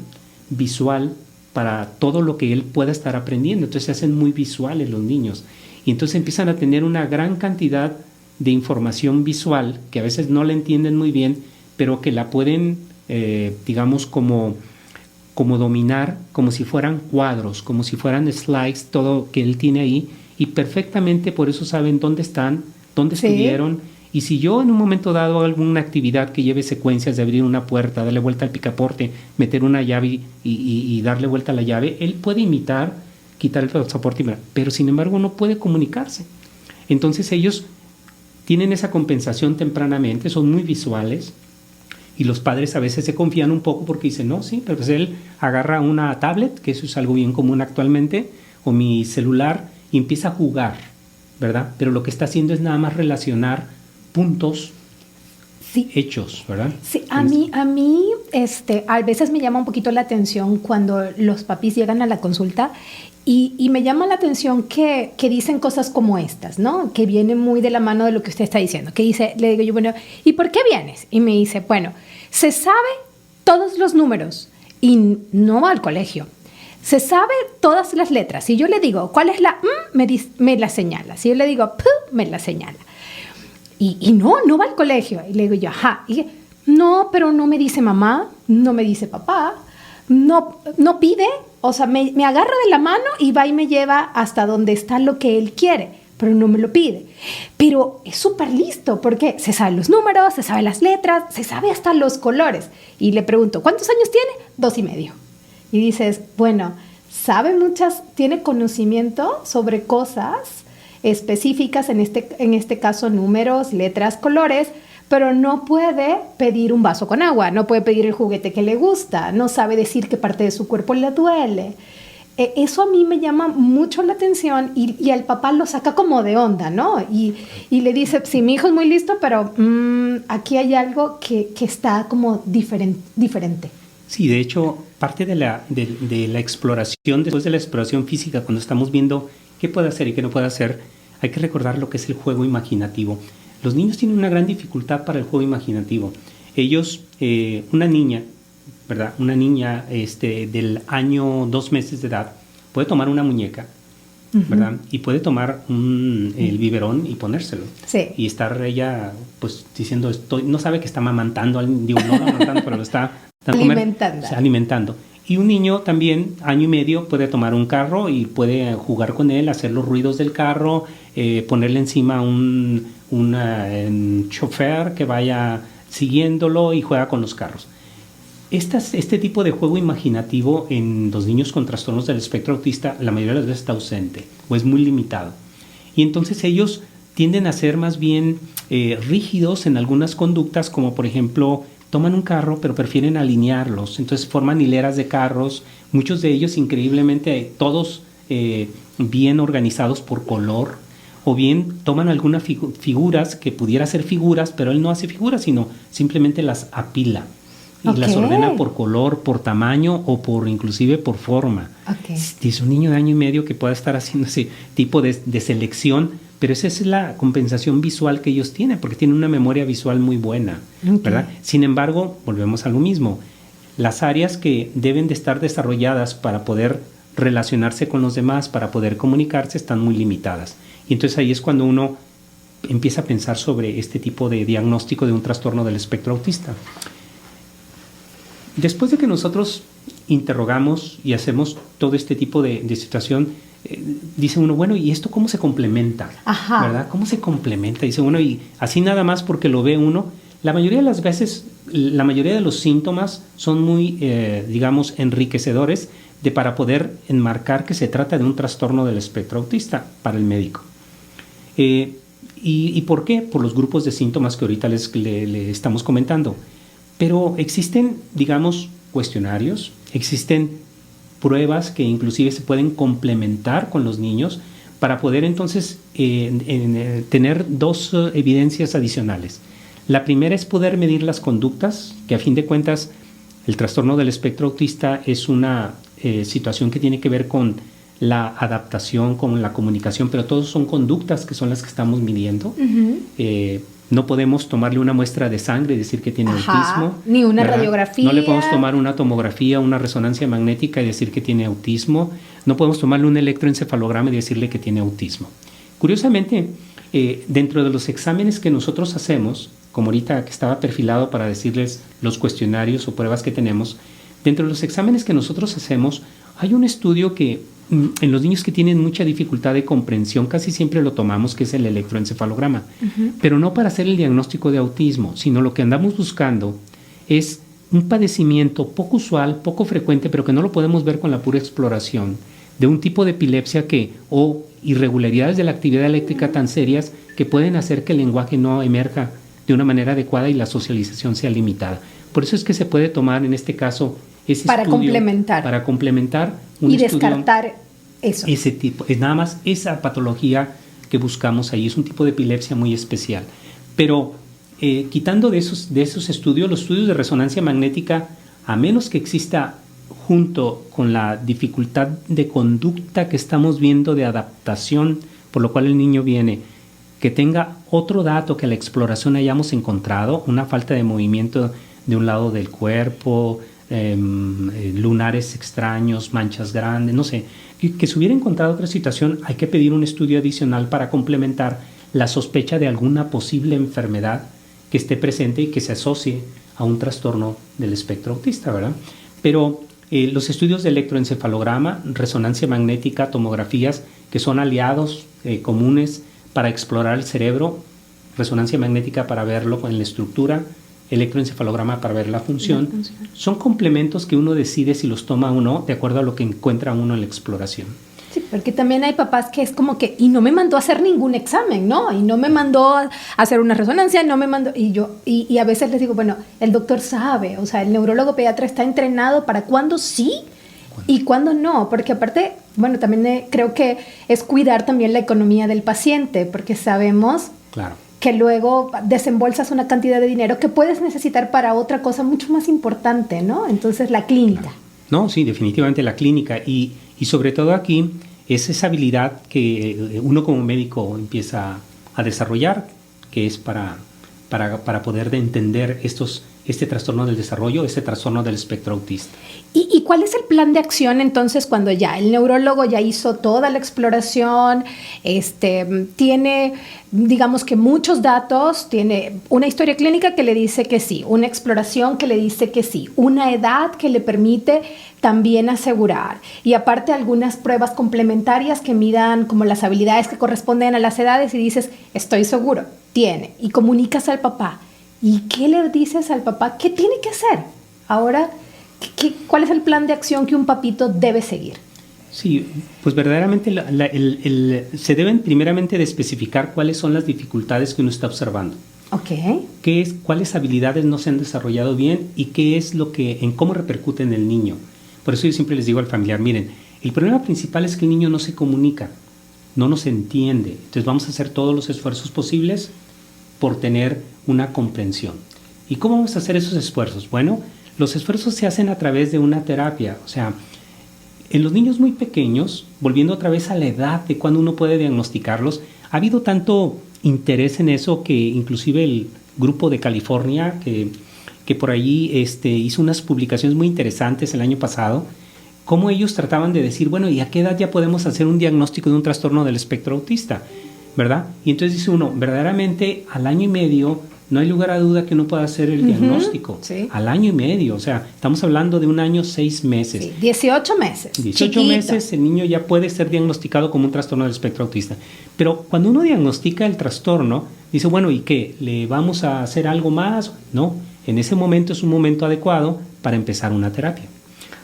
visual para todo lo que él pueda estar aprendiendo. Entonces se hacen muy visuales los niños y entonces empiezan a tener una gran cantidad de información visual que a veces no la entienden muy bien, pero que la pueden, digamos, como dominar, como si fueran cuadros, como si fueran slides, todo que él tiene ahí, y perfectamente por eso saben dónde están, dónde estuvieron, y si yo en un momento dado hago alguna actividad que lleve secuencias de abrir una puerta, darle vuelta al picaporte, meter una llave y darle vuelta a la llave, él puede imitar, quitar el pasaporte, pero sin embargo no puede comunicarse. Entonces ellos tienen esa compensación tempranamente, son muy visuales, y los padres a veces se confían un poco porque dicen, no, sí, pero pues él agarra una tablet, que eso es algo bien común actualmente, o mi celular, y empieza a jugar, ¿verdad? Pero lo que está haciendo es nada más relacionar puntos, hechos, ¿verdad? Sí, a mí a veces me llama un poquito la atención cuando los papis llegan a la consulta y me llama la atención que dicen cosas como estas, ¿no? Que vienen muy de la mano de lo que usted está diciendo. Que dice, le digo yo, bueno, ¿y por qué vienes? Y me dice, bueno, se sabe todos los números y no va al colegio. Se sabe todas las letras. Si yo le digo, ¿cuál es la M? Me la señala. Si yo le digo P, me la señala. Y no va al colegio. Y le digo yo, ajá. Y no, pero no me dice mamá, no me dice papá, no pide. O sea, me agarra de la mano y va y me lleva hasta donde está lo que él quiere, pero no me lo pide. Pero es súper listo porque se sabe los números, se sabe las letras, se sabe hasta los colores. Y le pregunto, ¿cuántos años tiene? 2.5. Y dices, bueno, tiene conocimiento sobre cosas específicas, en este caso números, letras, colores, pero no puede pedir un vaso con agua, no puede pedir el juguete que le gusta, no sabe decir qué parte de su cuerpo le duele. Eso a mí me llama mucho la atención y el papá lo saca como de onda, ¿no? Y le dice, sí, mi hijo es muy listo, pero aquí hay algo que está como diferente. Sí, de hecho, parte de la exploración, después de la exploración física, cuando estamos viendo qué puede hacer y qué no puede hacer, hay que recordar lo que es el juego imaginativo. Los niños tienen una gran dificultad para el juego imaginativo. Ellos, una niña, ¿verdad? Una niña del año 2 meses de edad puede tomar una muñeca, ¿verdad? Y puede tomar el biberón y ponérselo. Sí. Y estar ella, pues, diciendo, no sabe que está amamantando, digo, no amamantando, pero lo está alimentando. Y un niño también, año y medio, puede tomar un carro y puede jugar con él, hacer los ruidos del carro, ponerle encima un chofer que vaya siguiéndolo y juega con los carros. Este tipo de juego imaginativo en los niños con trastornos del espectro autista la mayoría de las veces está ausente o es muy limitado. Y entonces ellos tienden a ser más bien rígidos en algunas conductas, como por ejemplo, toman un carro pero prefieren alinearlos, entonces forman hileras de carros, muchos de ellos increíblemente todos bien organizados por color, o bien toman algunas figuras que pudiera ser figuras, pero él no hace figuras, sino simplemente las apila. Y las ordena por color, por tamaño o inclusive por forma. Es un niño de año y medio que pueda estar haciendo ese tipo de selección, pero esa es la compensación visual que ellos tienen, porque tienen una memoria visual muy buena, ¿verdad? Sin embargo, volvemos a lo mismo. Las áreas que deben de estar desarrolladas para poder relacionarse con los demás, para poder comunicarse, están muy limitadas. Y entonces ahí es cuando uno empieza a pensar sobre este tipo de diagnóstico de un trastorno del espectro autista. Después de que nosotros interrogamos y hacemos todo este tipo de situación, dice uno, bueno, ¿y esto cómo se complementa? Ajá. ¿Verdad? ¿Cómo se complementa? Dice uno, y así nada más porque lo ve uno, la mayoría de las veces, la mayoría de los síntomas son muy, digamos, enriquecedores para poder enmarcar que se trata de un trastorno del espectro autista para el médico. ¿Y por qué? Por los grupos de síntomas que ahorita le estamos comentando. Pero existen, digamos, cuestionarios, existen pruebas que inclusive se pueden complementar con los niños para poder entonces tener 2 evidencias adicionales. La primera es poder medir las conductas, que a fin de cuentas el trastorno del espectro autista es una situación que tiene que ver con la adaptación, con la comunicación, pero todos son conductas que son las que estamos midiendo. No podemos tomarle una muestra de sangre y decir que tiene autismo. Ni una ¿verdad? radiografía. No le podemos tomar una tomografía, una resonancia magnética y decir que tiene autismo. No podemos tomarle un electroencefalograma y decirle que tiene autismo. Curiosamente, dentro de los exámenes que nosotros hacemos, como ahorita que estaba perfilado para decirles los cuestionarios o pruebas que tenemos, dentro de los exámenes que nosotros hacemos, hay un estudio que en los niños que tienen mucha dificultad de comprensión casi siempre lo tomamos, que es el electroencefalograma, pero no para hacer el diagnóstico de autismo, sino lo que andamos buscando es un padecimiento poco usual, poco frecuente, pero que no lo podemos ver con la pura exploración, de un tipo de epilepsia o irregularidades de la actividad eléctrica tan serias que pueden hacer que el lenguaje no emerja de una manera adecuada y la socialización sea limitada. Por eso es que se puede tomar en este caso ese para estudio complementar. Para complementar un y estudio, descartar eso. Ese tipo, es nada más esa patología que buscamos ahí, es un tipo de epilepsia muy especial. Pero quitando de esos estudios, los estudios de resonancia magnética, a menos que exista junto con la dificultad de conducta que estamos viendo de adaptación, por lo cual el niño viene, que tenga otro dato que a la exploración hayamos encontrado, una falta de movimiento de un lado del cuerpo, lunares extraños, manchas grandes, no sé, que se hubiera encontrado otra situación, hay que pedir un estudio adicional para complementar la sospecha de alguna posible enfermedad que esté presente y que se asocie a un trastorno del espectro autista, ¿verdad? Pero los estudios de electroencefalograma, resonancia magnética, tomografías, que son aliados comunes para explorar el cerebro, resonancia magnética para verlo en la estructura, electroencefalograma para ver la función, son complementos que uno decide si los toma o no de acuerdo a lo que encuentra uno en la exploración. Sí, porque también hay papás que es como que, y no me mandó a hacer ningún examen, ¿no? Y no me mandó a hacer una resonancia, no me mandó, y a veces les digo, bueno, el doctor sabe, o sea, el neurólogo pediatra está entrenado para cuando sí y cuándo no, porque aparte, bueno, también creo que es cuidar también la economía del paciente, porque sabemos que luego desembolsas una cantidad de dinero que puedes necesitar para otra cosa mucho más importante, ¿no? Entonces, la clínica. No, sí, definitivamente la clínica. Y sobre todo aquí es esa habilidad que uno como médico empieza a desarrollar, que es para poder entender este trastorno del desarrollo, este trastorno del espectro autista. ¿Y cuál es el plan de acción entonces cuando ya el neurólogo ya hizo toda la exploración, tiene, digamos que muchos datos, tiene una historia clínica que le dice que sí, una exploración que le dice que sí, una edad que le permite también asegurar y aparte algunas pruebas complementarias que midan como las habilidades que corresponden a las edades y dices, estoy seguro, tiene, y comunicas al papá. ¿Y qué le dices al papá? ¿Qué tiene que hacer? Ahora, ¿cuál es el plan de acción que un papito debe seguir? Sí, pues verdaderamente se deben primeramente de especificar cuáles son las dificultades que uno está observando. Okay. Cuáles habilidades no se han desarrollado bien y qué es en cómo repercute en el niño. Por eso yo siempre les digo al familiar, miren, el problema principal es que el niño no se comunica, no nos entiende. Entonces vamos a hacer todos los esfuerzos posibles por tener una comprensión. ¿Y cómo vamos a hacer esos esfuerzos? Bueno, los esfuerzos se hacen a través de una terapia. O sea, en los niños muy pequeños, volviendo otra vez a la edad de cuando uno puede diagnosticarlos, ha habido tanto interés en eso que inclusive el grupo de California, que por allí hizo unas publicaciones muy interesantes el año pasado, cómo ellos trataban de decir, bueno, ¿y a qué edad ya podemos hacer un diagnóstico de un trastorno del espectro autista? ¿Verdad? Y entonces dice uno, verdaderamente al año y medio no hay lugar a duda que uno pueda hacer el diagnóstico. Sí. Al año y medio, o sea, estamos hablando de 1 año, 6 meses. Sí, 18 meses. 18 chiquito. meses el niño ya puede ser diagnosticado como un trastorno del espectro autista. Pero cuando uno diagnostica el trastorno, dice, bueno, ¿y qué? ¿Le vamos a hacer algo más? No, en ese momento es un momento adecuado para empezar una terapia,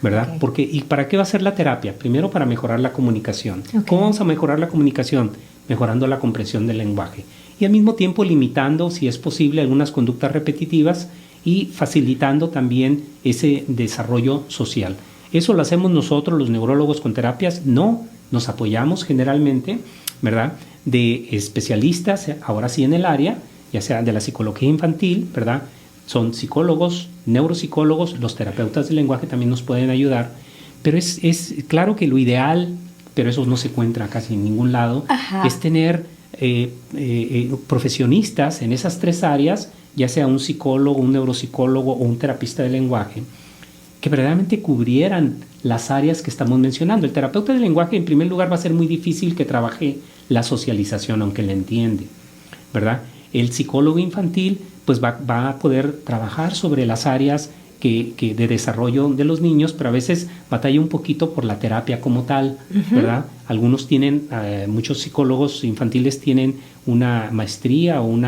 ¿verdad? Okay. ¿Y para qué va a ser la terapia? Primero, para mejorar la comunicación. Okay. ¿Cómo vamos a mejorar la comunicación? Mejorando la comprensión del lenguaje y al mismo tiempo limitando, si es posible, algunas conductas repetitivas y facilitando también ese desarrollo social. ¿Eso lo hacemos nosotros los neurólogos con terapias? No, nos apoyamos generalmente, ¿verdad?, de especialistas, ahora sí en el área, ya sea de la psicología infantil, ¿verdad? Son psicólogos, neuropsicólogos, los terapeutas del lenguaje también nos pueden ayudar, pero es claro que lo ideal, pero eso no se encuentra casi en ningún lado, es tener profesionistas en esas 3 áreas, ya sea un psicólogo, un neuropsicólogo o un terapista del lenguaje, que verdaderamente cubrieran las áreas que estamos mencionando. El terapeuta del lenguaje, en primer lugar, va a ser muy difícil que trabaje la socialización, aunque la entiende, ¿verdad? El psicólogo infantil pues va a poder trabajar sobre las áreas que de desarrollo de los niños, pero a veces batalla un poquito por la terapia como tal, ¿verdad? Algunos tienen, muchos psicólogos infantiles tienen una maestría o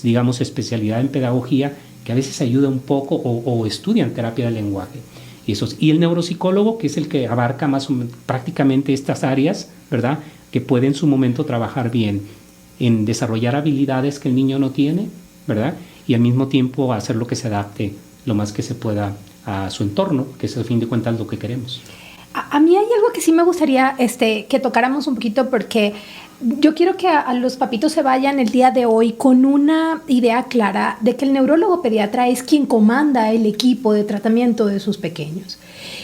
digamos, especialidad en pedagogía que a veces ayuda un poco o estudian terapia del lenguaje. Y el neuropsicólogo, que es el que abarca más o menos prácticamente estas áreas, ¿verdad? Que puede en su momento trabajar bien en desarrollar habilidades que el niño no tiene, ¿verdad? Y al mismo tiempo hacer lo que se adapte lo más que se pueda a su entorno, que es al fin de cuentas lo que queremos. A mí hay algo que sí me gustaría que tocáramos un poquito, porque yo quiero que a los papitos se vayan el día de hoy con una idea clara de que el neurólogo pediatra es quien comanda el equipo de tratamiento de sus pequeños.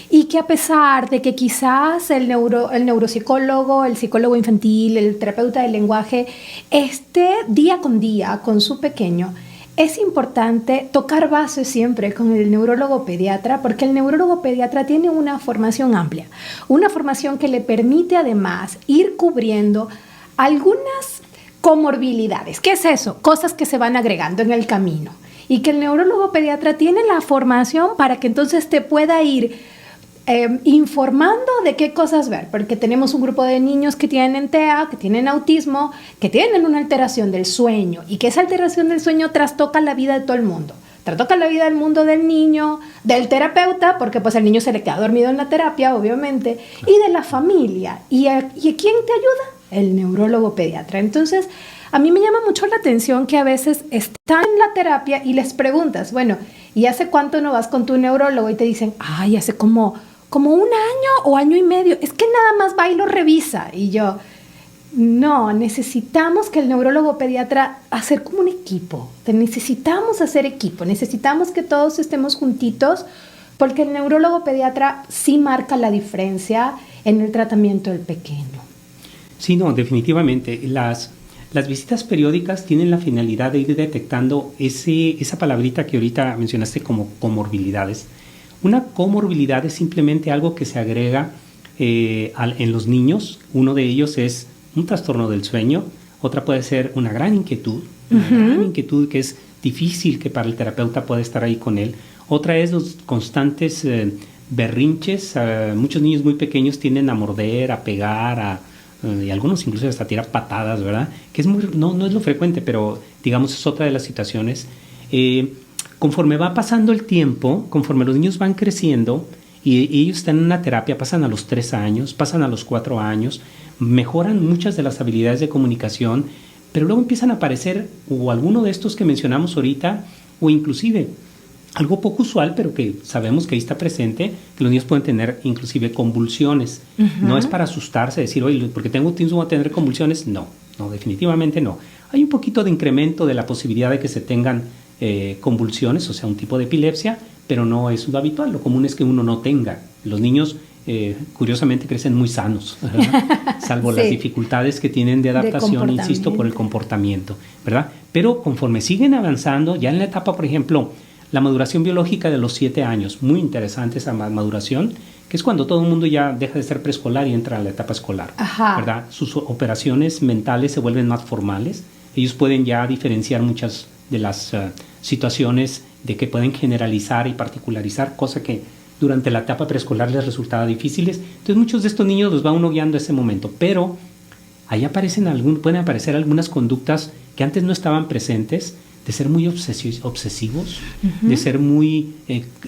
Y que a pesar de que quizás el neuropsicólogo, el psicólogo infantil, el terapeuta del lenguaje esté día con día con su pequeño, es importante tocar base siempre con el neurólogo pediatra, porque el neurólogo pediatra tiene una formación amplia, una formación que le permite además ir cubriendo algunas comorbilidades. ¿Qué es eso? Cosas que se van agregando en el camino. Y que el neurólogo pediatra tiene la formación para que entonces te pueda ir informando de qué cosas ver, porque tenemos un grupo de niños que tienen TEA, que tienen autismo, que tienen una alteración del sueño, y que esa alteración del sueño trastoca la vida de todo el mundo. Trastoca la vida del mundo del niño, del terapeuta, porque pues el niño se le queda dormido en la terapia, obviamente, y de la familia. ¿Y quién te ayuda? El neurólogo pediatra. Entonces, a mí me llama mucho la atención que a veces están en la terapia y les preguntas, bueno, ¿y hace cuánto no vas con tu neurólogo? Y te dicen, ay, hace como como 1 año o año y medio, es que nada más va y lo revisa. Y yo, no, necesitamos que el neurólogo pediatra hacer como un equipo, necesitamos hacer equipo, necesitamos que todos estemos juntitos, porque el neurólogo pediatra sí marca la diferencia en el tratamiento del pequeño. Sí, no, definitivamente. Las visitas periódicas tienen la finalidad de ir detectando esa palabrita que ahorita mencionaste como comorbilidades. Una comorbilidad es simplemente algo que se agrega en los niños. Uno de ellos es un trastorno del sueño, otra puede ser una gran inquietud, gran inquietud que es difícil que para el terapeuta pueda estar ahí con él. Otra es los constantes berrinches. Muchos niños muy pequeños tienden a morder, a pegar, y algunos incluso hasta tirar patadas, ¿verdad? Que es no es lo frecuente, pero digamos es otra de las situaciones. Conforme va pasando el tiempo, conforme los niños van creciendo y ellos están en una terapia, pasan a los 3 años, pasan a los 4 años, mejoran muchas de las habilidades de comunicación, pero luego empiezan a aparecer o alguno de estos que mencionamos ahorita, o inclusive algo poco usual, pero que sabemos que ahí está presente, que los niños pueden tener inclusive convulsiones. No es para asustarse, decir, oye, porque tengo autismo voy a tener convulsiones. No, definitivamente no. Hay un poquito de incremento de la posibilidad de que se tengan convulsiones, o sea, un tipo de epilepsia, pero no es lo habitual. Lo común es que uno no tenga. Los niños, curiosamente, crecen muy sanos, ¿verdad? Salvo las dificultades que tienen de adaptación, insisto, por el comportamiento, ¿verdad? Pero conforme siguen avanzando, ya en la etapa, por ejemplo, la maduración biológica de los 7 años, muy interesante esa maduración, que es cuando todo el mundo ya deja de ser preescolar y entra a la etapa escolar, ¿verdad? Sus operaciones mentales se vuelven más formales, ellos pueden ya diferenciar muchas de las situaciones de que pueden generalizar y particularizar, cosa que durante la etapa preescolar les resultaba difíciles. Entonces muchos de estos niños los va uno guiando a ese momento, pero ahí pueden aparecer algunas conductas que antes no estaban presentes, de ser muy obsesivos, de ser muy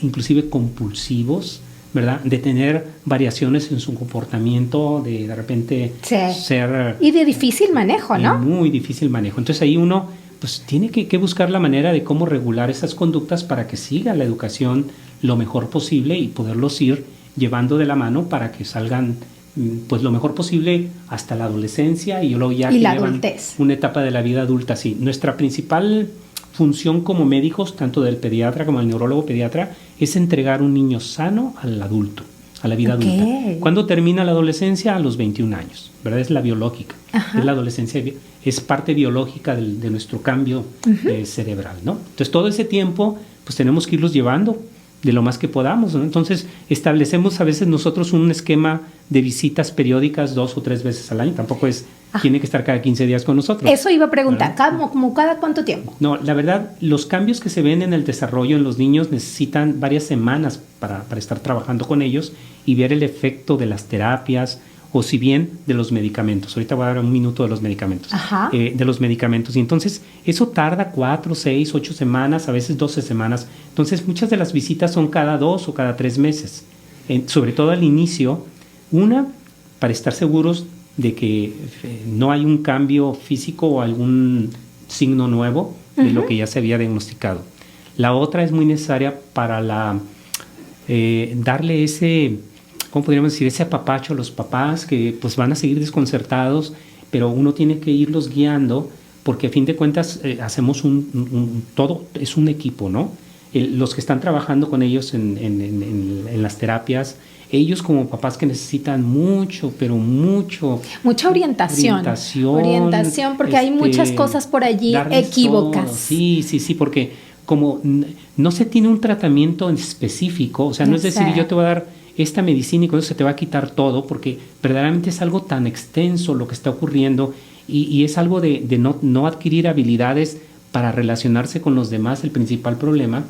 inclusive compulsivos, ¿verdad? De tener variaciones en su comportamiento, de repente ser... Y de difícil manejo, ¿no? Muy difícil manejo. Entonces ahí uno pues tiene que buscar la manera de cómo regular esas conductas para que siga la educación lo mejor posible y poderlos ir llevando de la mano para que salgan pues lo mejor posible hasta la adolescencia y luego ya y que la llevan adultez. Una etapa de la vida adulta. Sí, nuestra principal función como médicos, tanto del pediatra como del neurólogo pediatra, es entregar un niño sano al adulto, a la vida adulta. ¿Cuándo termina la adolescencia? A los 21 años, ¿verdad? Es la biológica. Es la adolescencia, es parte biológica de nuestro cambio cerebral, ¿no? Entonces, todo ese tiempo, pues tenemos que irlos llevando de lo más que podamos, ¿no? Entonces, establecemos a veces nosotros un esquema de visitas periódicas 2 o 3 veces al año. Tampoco tiene que estar cada 15 días con nosotros. Eso iba a preguntar, ¿como cada cuánto tiempo? No, la verdad, los cambios que se ven en el desarrollo en los niños necesitan varias semanas para estar trabajando con ellos y ver el efecto de las terapias o si bien de los medicamentos. Ahorita voy a dar un minuto de los medicamentos. De los medicamentos. Y entonces, eso tarda 4, 6, 8 semanas, a veces 12 semanas. Entonces, muchas de las visitas son cada 2 o cada 3 meses. Sobre todo al inicio, para estar seguros de que no hay un cambio físico o algún signo nuevo de lo que ya se había diagnosticado. La otra es muy necesaria para darle ese, ¿cómo podríamos decir? Ese apapacho a los papás que pues van a seguir desconcertados, pero uno tiene que irlos guiando porque a fin de cuentas hacemos todo es un equipo, ¿no? Los que están trabajando con ellos en las terapias, ellos como papás que necesitan mucha orientación porque hay muchas cosas por allí equívocas. Todo. Sí, porque como no se tiene un tratamiento en específico, o sea, no es decir, yo te voy a dar esta medicina y con eso se te va a quitar todo, porque verdaderamente es algo tan extenso lo que está ocurriendo y es algo de no adquirir habilidades para relacionarse con los demás, el principal problema,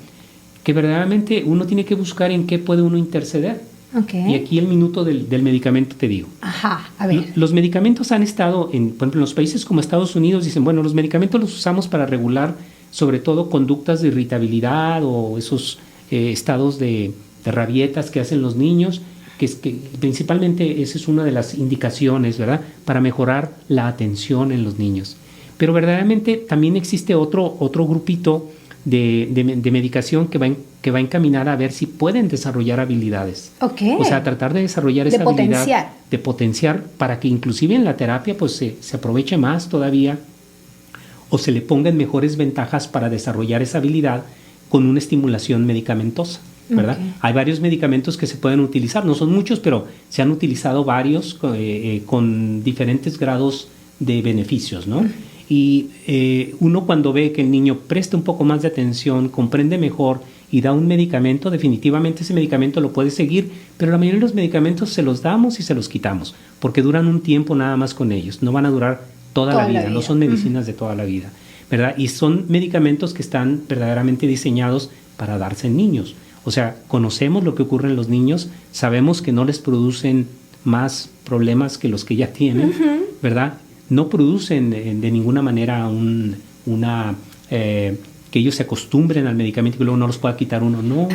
que verdaderamente uno tiene que buscar en qué puede uno interceder. Y aquí el minuto del medicamento te digo. A ver. Los medicamentos han estado, por ejemplo, en los países como Estados Unidos, dicen, bueno, los medicamentos los usamos para regular sobre todo conductas de irritabilidad o esos estados de rabietas que hacen los niños, que principalmente esa es una de las indicaciones, ¿verdad?, para mejorar la atención en los niños. Pero verdaderamente también existe otro grupito de medicación que va encaminada a ver si pueden desarrollar habilidades. Okay. O sea, tratar de desarrollar esa habilidad, de potenciar para que inclusive en la terapia pues se aproveche más todavía o se le pongan mejores ventajas para desarrollar esa habilidad con una estimulación medicamentosa, ¿verdad? Okay. Hay varios medicamentos que se pueden utilizar, no son muchos, pero se han utilizado varios con diferentes grados de beneficios, ¿no? Y uno cuando ve que el niño presta un poco más de atención, comprende mejor y da un medicamento, definitivamente ese medicamento lo puede seguir, pero la mayoría de los medicamentos se los damos y se los quitamos, porque duran un tiempo nada más con ellos, no van a durar toda la vida, no son medicinas de toda la vida, ¿verdad? Y son medicamentos que están verdaderamente diseñados para darse en niños. O sea, conocemos lo que ocurre en los niños, sabemos que no les producen más problemas que los que ya tienen, ¿verdad? No producen de ninguna manera que ellos se acostumbren al medicamento y que luego no los pueda quitar uno, no.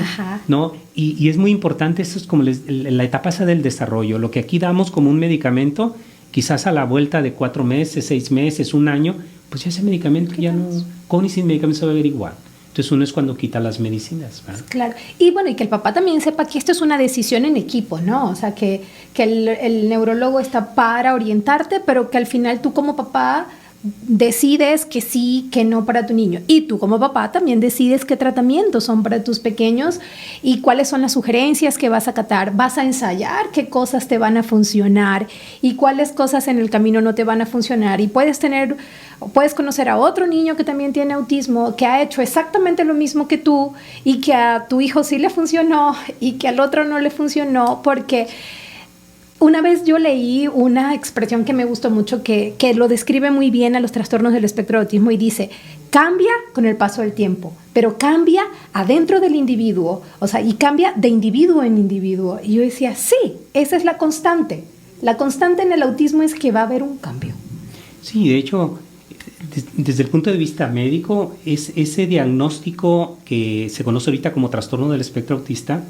No. Y es muy importante, eso es como la etapa esa del desarrollo. Lo que aquí damos como un medicamento, quizás a la vuelta de 4 meses, 6 meses, 1 año, pues ya ese medicamento ya no, con y sin medicamento se va a ver igual. Entonces uno es cuando quita las medicinas, ¿verdad? Claro. Y bueno, y que el papá también sepa que esto es una decisión en equipo, ¿no? O sea, que el neurólogo está para orientarte, pero que al final tú como papá decides que sí, que no para tu niño. Y tú como papá también decides qué tratamientos son para tus pequeños y cuáles son las sugerencias que vas a acatar. Vas a ensayar qué cosas te van a funcionar y cuáles cosas en el camino no te van a funcionar. Y puedes conocer a otro niño que también tiene autismo, que ha hecho exactamente lo mismo que tú y que a tu hijo sí le funcionó y que al otro no le funcionó, porque una vez yo leí una expresión que me gustó mucho que lo describe muy bien a los trastornos del espectro de autismo y dice, cambia con el paso del tiempo, pero cambia adentro del individuo, o sea, y cambia de individuo en individuo. Y yo decía, sí, esa es la constante. La constante en el autismo es que va a haber un cambio. Sí, de hecho, desde el punto de vista médico, ese diagnóstico que se conoce ahorita como trastorno del espectro autista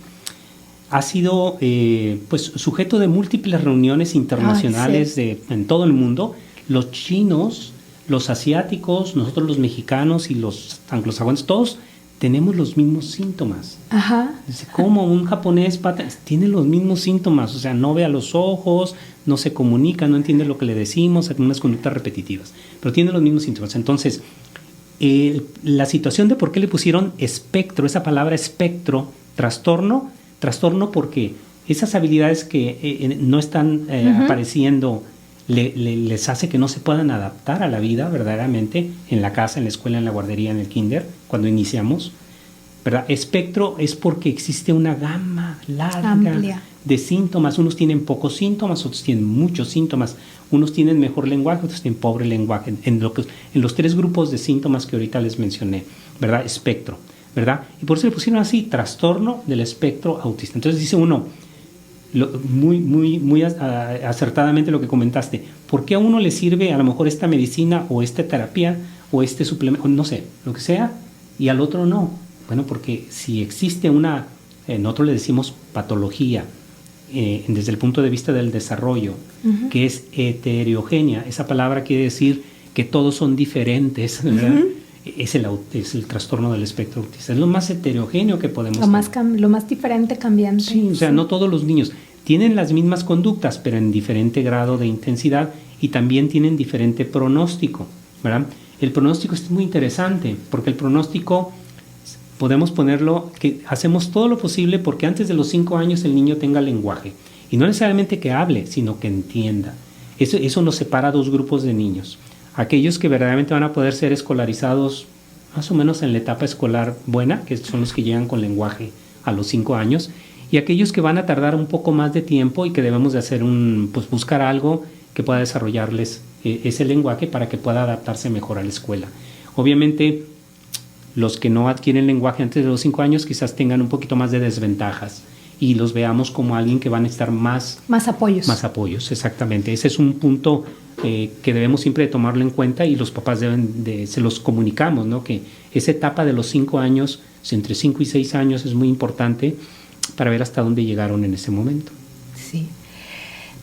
ha sido pues sujeto de múltiples reuniones internacionales en todo el mundo. Los chinos, los asiáticos, nosotros los mexicanos y los anglosajones, todos tenemos los mismos síntomas. Como un japonés tiene los mismos síntomas, o sea, no ve a los ojos, no se comunica, no entiende lo que le decimos, algunas conductas repetitivas, pero tiene los mismos síntomas. Entonces, la situación de por qué le pusieron espectro, esa palabra espectro, trastorno porque esas habilidades que no están apareciendo les hace que no se puedan adaptar a la vida verdaderamente en la casa, en la escuela, en la guardería, en el kinder, cuando iniciamos, ¿verdad? Espectro es porque existe una gama larga, amplia, de síntomas. Unos tienen pocos síntomas, otros tienen muchos síntomas. Unos tienen mejor lenguaje, otros tienen pobre lenguaje. En los 3 grupos de síntomas que ahorita les mencioné, ¿verdad? Espectro, ¿verdad? Y por eso le pusieron así, trastorno del espectro autista. Entonces dice uno, muy acertadamente lo que comentaste, ¿por qué a uno le sirve a lo mejor esta medicina o esta terapia o este suplemento, no sé, lo que sea, y al otro no? Bueno, porque si existe nosotros le decimos patología, desde el punto de vista del desarrollo, que es heterogénea, esa palabra quiere decir que todos son diferentes, ¿verdad? Es el trastorno del espectro autista. Es lo más heterogéneo que podemos tener. Lo más diferente, cambiante. Sí, o sea, no todos los niños tienen las mismas conductas, pero en diferente grado de intensidad y también tienen diferente pronóstico, ¿verdad? El pronóstico es muy interesante porque el pronóstico podemos ponerlo que hacemos todo lo posible porque antes de los 5 años el niño tenga lenguaje. Y no necesariamente que hable, sino que entienda. Eso nos separa a 2 grupos de niños. Aquellos que verdaderamente van a poder ser escolarizados más o menos en la etapa escolar buena, que son los que llegan con lenguaje a los 5 años, y aquellos que van a tardar un poco más de tiempo y que debemos de hacer buscar algo que pueda desarrollarles ese lenguaje para que pueda adaptarse mejor a la escuela. Obviamente, los que no adquieren lenguaje antes de los 5 años quizás tengan un poquito más de desventajas y los veamos como alguien que van a necesitar más apoyos. Más apoyos, exactamente. Ese es un punto que debemos siempre tomarlo en cuenta y los papás se los comunicamos, ¿no? Que esa etapa de los 5 años, entre 5 y 6 años, es muy importante para ver hasta dónde llegaron en ese momento. Sí.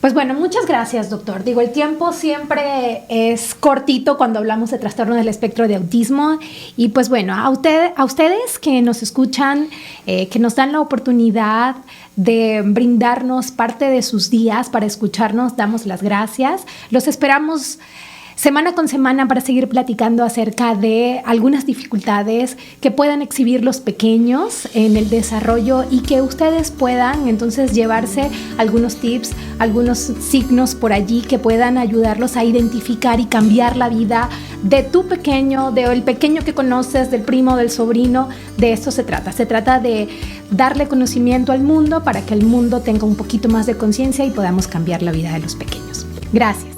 Pues bueno, muchas gracias, doctor. Digo, el tiempo siempre es cortito cuando hablamos de trastorno del espectro de autismo. Y pues bueno, a ustedes que nos escuchan, que nos dan la oportunidad de brindarnos parte de sus días para escucharnos, damos las gracias. Los esperamos semana con semana para seguir platicando acerca de algunas dificultades que puedan exhibir los pequeños en el desarrollo y que ustedes puedan entonces llevarse algunos tips, algunos signos por allí que puedan ayudarlos a identificar y cambiar la vida de tu pequeño, del pequeño que conoces, del primo, del sobrino. De esto se trata. Se trata de darle conocimiento al mundo para que el mundo tenga un poquito más de conciencia y podamos cambiar la vida de los pequeños. Gracias.